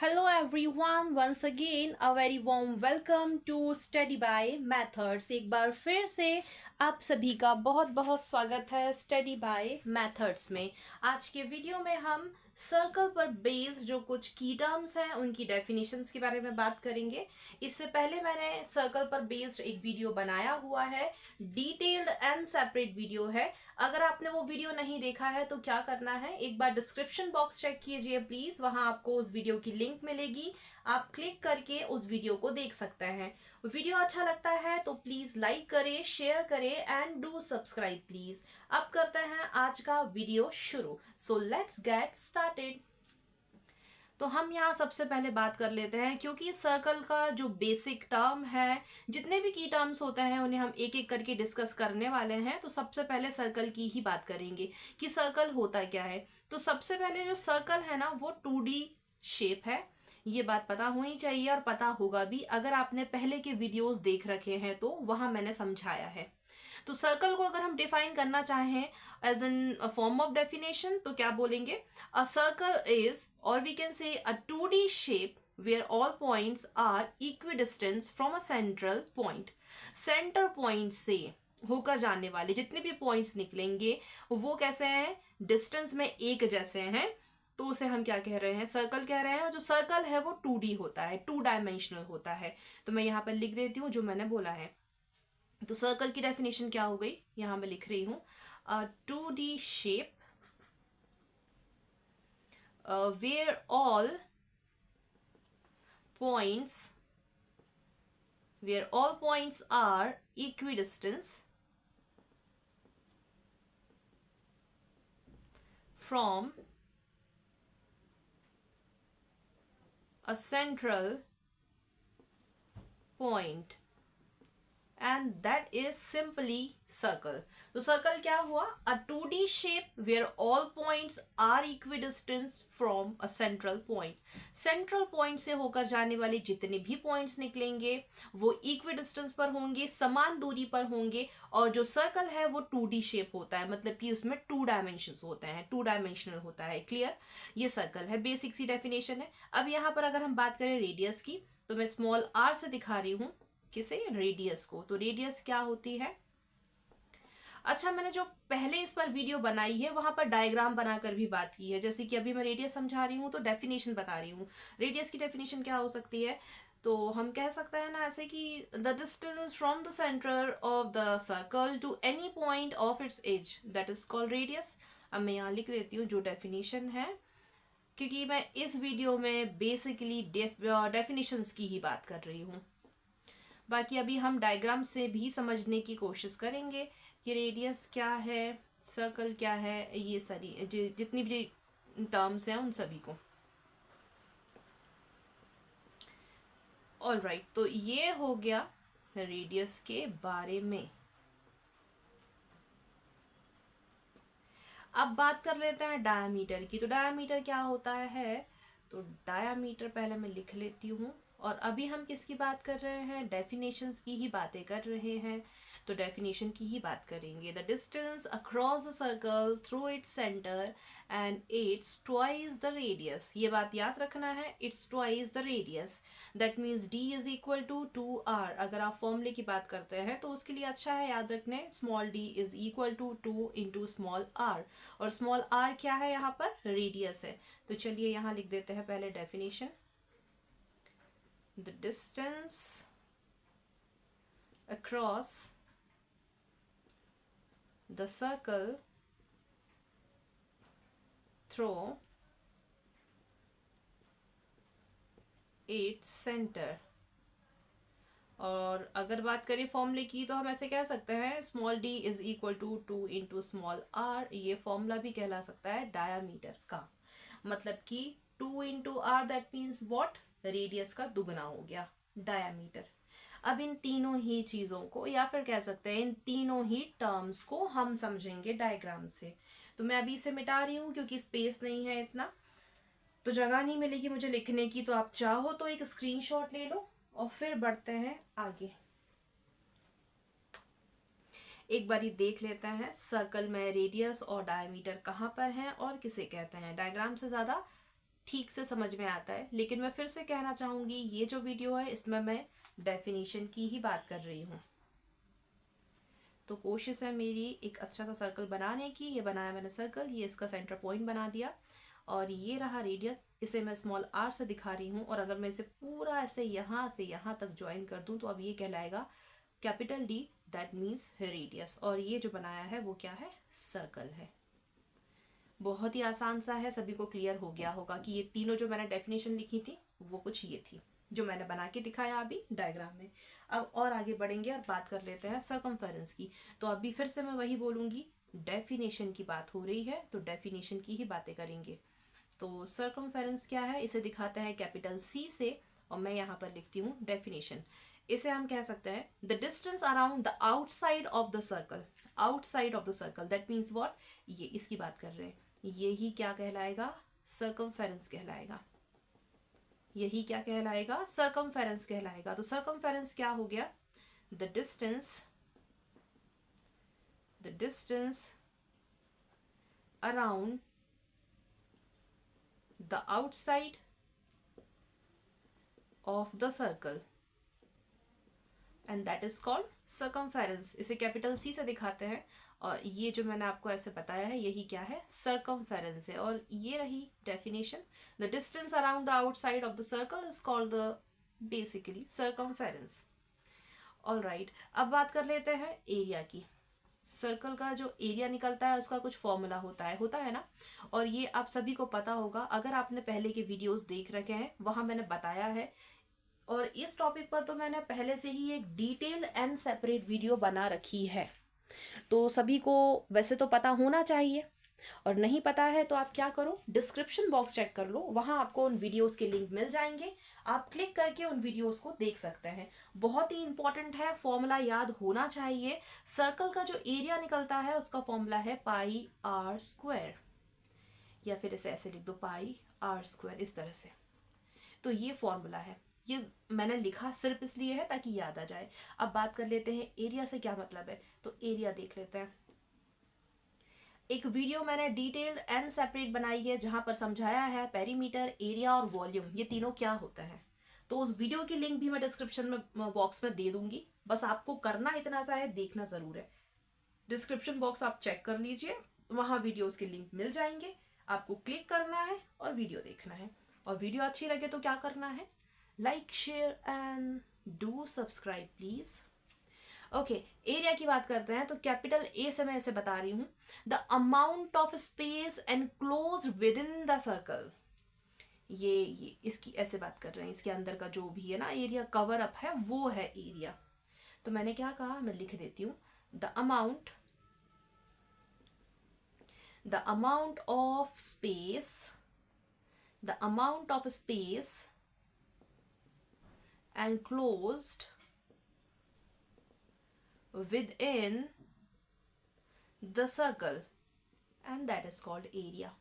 Hello everyone, once again a very warm welcome to Study by Methods। एक बार फिर से आप सभी का बहुत बहुत स्वागत है स्टडी बाय मेथड्स में। आज के वीडियो में हम सर्कल पर बेस्ड जो कुछ की टर्म्स हैं उनकी डेफिनेशंस के बारे में बात करेंगे। इससे पहले मैंने सर्कल पर बेस्ड एक वीडियो बनाया हुआ है, डिटेल्ड एंड सेपरेट वीडियो है। अगर आपने वो वीडियो नहीं देखा है तो क्या करना है, एक बार डिस्क्रिप्शन बॉक्स चेक कीजिए प्लीज, वहां आपको उस वीडियो की लिंक मिलेगी। आप क्लिक करके उस वीडियो को देख सकते हैं। वीडियो अच्छा लगता है तो प्लीज लाइक करें, शेयर करें एंड डू सब्सक्राइब प्लीज। अब करते हैं आज का वीडियो शुरू। So let's get started. तो हम यहाँ सबसे पहले बात कर लेते हैं, क्योंकि सर्कल का जो बेसिक टर्म है, जितने भी की टर्म्स होते हैं उन्हें हम एक एक करके डिस्कस करने वाले हैं। तो सबसे पहले सर्कल की ही बात करेंगे कि सर्कल होता क्या है। तो सबसे पहले जो सर्कल है ना वो 2D शेप है, ये बात पता होनी चाहिए और पता होगा भी। अगर आपने पहले के वीडियोस देख रखे हैं तो वहां मैंने समझाया है। तो सर्कल को अगर हम डिफाइन करना चाहें as an form of definition तो क्या बोलेंगे, अ सर्कल इज और we can say a 2D shape where all points are equidistant from a central point। Centre point से होकर जाने वाले जितने भी पॉइंट्स निकलेंगे वो कैसे हैं, डिस्टेंस में एक जैसे हैं। तो उसे हम क्या कह रहे हैं, सर्कल कह रहे हैं। और जो सर्कल है वो 2D होता है, 2 डायमेंशनल होता है। तो मैं यहाँ पर लिख देती हूँ जो मैंने बोला है। तो सर्कल की डेफिनेशन क्या हो गई, यहां मैं लिख रही हूं, 2D shape where all points are equidistant from a central point and that is simply circle। तो सर्कल क्या हुआ, a 2D shape where all points are equidistant from a central point। Central point से होकर जाने वाले जितने भी points निकलेंगे वो इक्विडिस्टेंस पर होंगे, समान दूरी पर होंगे। और जो सर्कल है वो 2D शेप होता है, मतलब कि उसमें 2 डायमेंशंस होते हैं, 2 डायमेंशनल होता है। क्लियर, ये सर्कल है, बेसिक सी डेफिनेशन है। अब यहाँ पर अगर हम बात करें रेडियस की तो मैं स्मॉल r से दिखा रही हूँ किसे, रेडियस को। तो रेडियस क्या होती है, अच्छा मैंने जो पहले इस पर वीडियो बनाई है वहां पर डायग्राम बनाकर भी बात की है। जैसे कि अभी मैं रेडियस समझा रही हूँ तो डेफिनेशन बता रही हूँ। रेडियस की डेफिनेशन क्या हो सकती है, तो हम कह सकते हैं ना ऐसे कि the distance from the centre of the circle to any point of its edge, that is called radius. अब मैं यहाँ लिख देती हूँ जो डेफिनेशन है, क्योंकि मैं इस वीडियो में बेसिकली डेफिनेशंस की ही बात कर रही हूँ। बाकी अभी हम डायग्राम से भी समझने की कोशिश करेंगे कि रेडियस क्या है, सर्कल क्या है, ये सारी जितनी भी टर्म्स हैं उन सभी को। ऑलराइट, तो ये हो गया रेडियस के बारे में। अब बात कर लेते हैं डायामीटर की। तो डायामीटर क्या होता है, तो डायामीटर पहले मैं लिख लेती हूँ। और अभी हम किसकी बात कर रहे हैं, डेफिनेशंस की ही बातें कर रहे हैं। तो डेफिनेशन की ही बात करेंगे। The distance across the circle through its centre and it's twice the radius. ये बात याद रखना है, it's twice the radius. That means d is equal to 2r। अगर आप फॉर्मूले की बात करते हैं तो उसके लिए अच्छा है याद रखने, small d is equal to 2 into small r। और स्मॉल r क्या है, यहाँ पर रेडियस है। तो चलिए यहाँ लिख देते हैं पहले definition. The distance across the circle through its center। और अगर बात करें फॉर्मूले की तो हम ऐसे कह सकते हैं, small d is equal to 2 into small r। ये फॉर्मूला भी कहला सकता है डायामीटर का, मतलब कि 2 into r that means what, radius का दुगना हो गया डायामीटर। अब इन तीनों ही चीज़ों को, या फिर कह सकते हैं इन तीनों ही टर्म्स को हम समझेंगे डायग्राम से। तो मैं अभी इसे मिटा रही हूँ क्योंकि स्पेस नहीं है इतना, तो जगह नहीं मिलेगी मुझे लिखने की। तो आप चाहो तो एक स्क्रीनशॉट ले लो और फिर बढ़ते हैं आगे। एक बारी देख लेते हैं सर्कल में रेडियस और डायमीटर कहाँ पर हैं और किसे कहते हैं। डायग्राम से ज़्यादा ठीक से समझ में आता है। लेकिन मैं फिर से कहना चाहूँगी, ये जो वीडियो है इसमें मैं डेफिनेशन की ही बात कर रही हूँ। तो कोशिश है मेरी एक अच्छा सा सर्कल बनाने की। ये बनाया मैंने सर्कल, ये इसका सेंटर पॉइंट बना दिया और ये रहा रेडियस। इसे मैं स्मॉल r से दिखा रही हूँ और अगर मैं इसे पूरा ऐसे यहाँ से यहाँ तक ज्वाइन कर दूँ तो अब ये कहलाएगा capital D, that means radius. और ये जो बनाया है वो क्या है, सर्कल है। बहुत ही आसान सा है, सभी को क्लियर हो गया होगा कि ये तीनों जो मैंने डेफिनेशन लिखी थी वो कुछ ये थी जो मैंने बना के दिखाया अभी डायग्राम में। अब और आगे बढ़ेंगे और बात कर लेते हैं सर्कमफेरेंस की। तो अभी फिर से मैं वही बोलूँगी, डेफिनेशन की बात हो रही है तो डेफिनेशन की ही बातें करेंगे। तो सर्कमफेरेंस क्या है, इसे दिखाते हैं कैपिटल C से और मैं यहाँ पर लिखती हूँ डेफिनेशन। इसे हम कह सकते हैं the distance around the outside of the circle. Outside of the circle that means what, ये इसकी बात कर रहे हैं। यही क्या कहलाएगा, सर्कमफेरेंस कहलाएगा। यही क्या कहलाएगा, सर्कमफेरेंस कहलाएगा। तो सर्कमफेरेंस क्या हो गया, the distance around the outside of the circle and that is called circumference. इसे कैपिटल C से दिखाते हैं और ये जो मैंने आपको ऐसे बताया है यही क्या है, सर्कमफेरेंस है। और ये रही definition, the distance around the outside of the circle is called the basically circumference. Alright, अब बात कर लेते हैं एरिया की। सर्कल का जो एरिया निकलता है उसका कुछ फॉर्मूला होता है ना। और ये आप सभी को पता होगा, अगर आपने पहले के वीडियोस देख रखे हैं वहाँ मैंने बताया है। और इस टॉपिक पर तो मैंने पहले से ही एक डिटेल्ड एंड सेपरेट वीडियो बना रखी है, तो सभी को वैसे तो पता होना चाहिए। और नहीं पता है तो आप क्या करो, डिस्क्रिप्शन बॉक्स चेक कर लो, वहाँ आपको उन वीडियोस के लिंक मिल जाएंगे। आप क्लिक करके उन वीडियोस को देख सकते हैं। बहुत ही इंपॉर्टेंट है, फॉर्मूला याद होना चाहिए। सर्कल का जो एरिया निकलता है उसका फॉर्मूला है पाई आर स्क्वायर, या फिर इसे ऐसे लिख दो पाई आर स्क्वायर, इस तरह से। तो ये फॉर्मूला है, ये मैंने लिखा सिर्फ इसलिए है ताकि याद आ जाए। अब बात कर लेते हैं एरिया से क्या मतलब है। तो एरिया देख लेते हैं। एक वीडियो मैंने डिटेल्ड एंड सेपरेट बनाई है जहां पर समझाया है पेरीमीटर, एरिया और वॉल्यूम ये तीनों क्या होता है। तो उस वीडियो की लिंक भी मैं डिस्क्रिप्शन में बॉक्स में दे दूंगी। बस आपको करना इतना सा है, देखना जरूर है। डिस्क्रिप्शन बॉक्स आप चेक कर लीजिए, वहां वीडियोस के लिंक मिल जाएंगे। आपको क्लिक करना है और वीडियो देखना है। और वीडियो अच्छी लगे तो क्या करना है, like, share and do subscribe please. Okay, area की बात करते हैं। तो कैपिटल A से मैं ऐसे बता रही हूँ, the amount of space enclose with in the circle. ये इसकी ऐसे बात कर रहे हैं, इसके अंदर का जो भी है ना एरिया कवर अप है वो है एरिया। तो मैंने क्या कहा, मैं लिख देती हूँ, the amount of space enclosed within the circle and that is called area.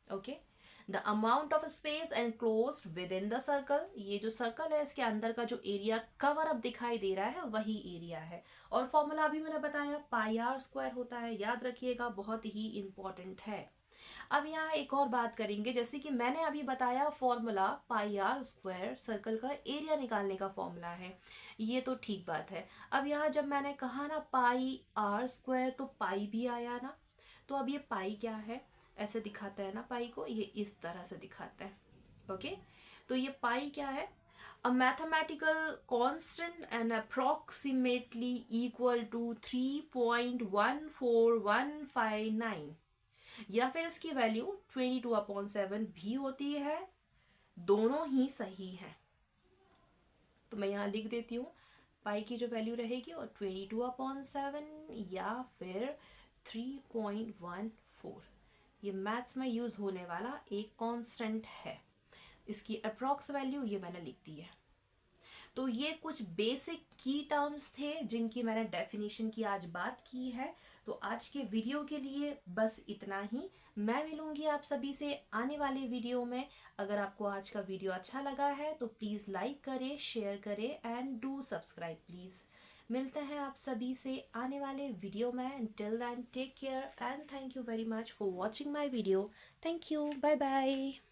Okay, the amount of space enclosed within the circle, ये जो सर्कल है इसके अंदर का जो एरिया कवर अप दिखाई दे रहा है वही एरिया है। और फॉर्मूला अभी मैंने बताया पाई आर स्क्वायर होता है, याद रखिएगा, बहुत ही इंपॉर्टेंट है। अब यहाँ एक और बात करेंगे, जैसे कि मैंने अभी बताया formula pi r square circle का एरिया निकालने का फॉर्मूला है, ये तो ठीक बात है। अब यहाँ जब मैंने कहा ना पाई आर स्क्वायर तो पाई भी आया ना। तो अब ये पाई क्या है, ऐसे दिखाता है ना पाई को, ये इस तरह से दिखाता है। ओके, तो ये पाई क्या है, a mathematical constant and approximately equal to 3.14159, या फिर इसकी वैल्यू 22/7 भी होती है, दोनों ही सही है। तो मैं यहाँ लिख देती हूँ, पाई की जो वैल्यू रहेगी और 22/7 या फिर 3.14, ये मैथ्स में यूज होने वाला एक कांस्टेंट है। इसकी अप्रॉक्स वैल्यू ये मैंने लिख दी है। तो ये कुछ बेसिक की टर्म्स थे जिनकी मैंने डेफिनेशन की आज बात की है। तो आज के वीडियो के लिए बस इतना ही। मैं मिलूंगी आप सभी से आने वाले वीडियो में। अगर आपको आज का वीडियो अच्छा लगा है तो प्लीज़ लाइक करें, शेयर करें एंड डू सब्सक्राइब प्लीज़। मिलते हैं आप सभी से आने वाले वीडियो में। Till then take care and thank you very much for watching my video. Thank you, bye bye.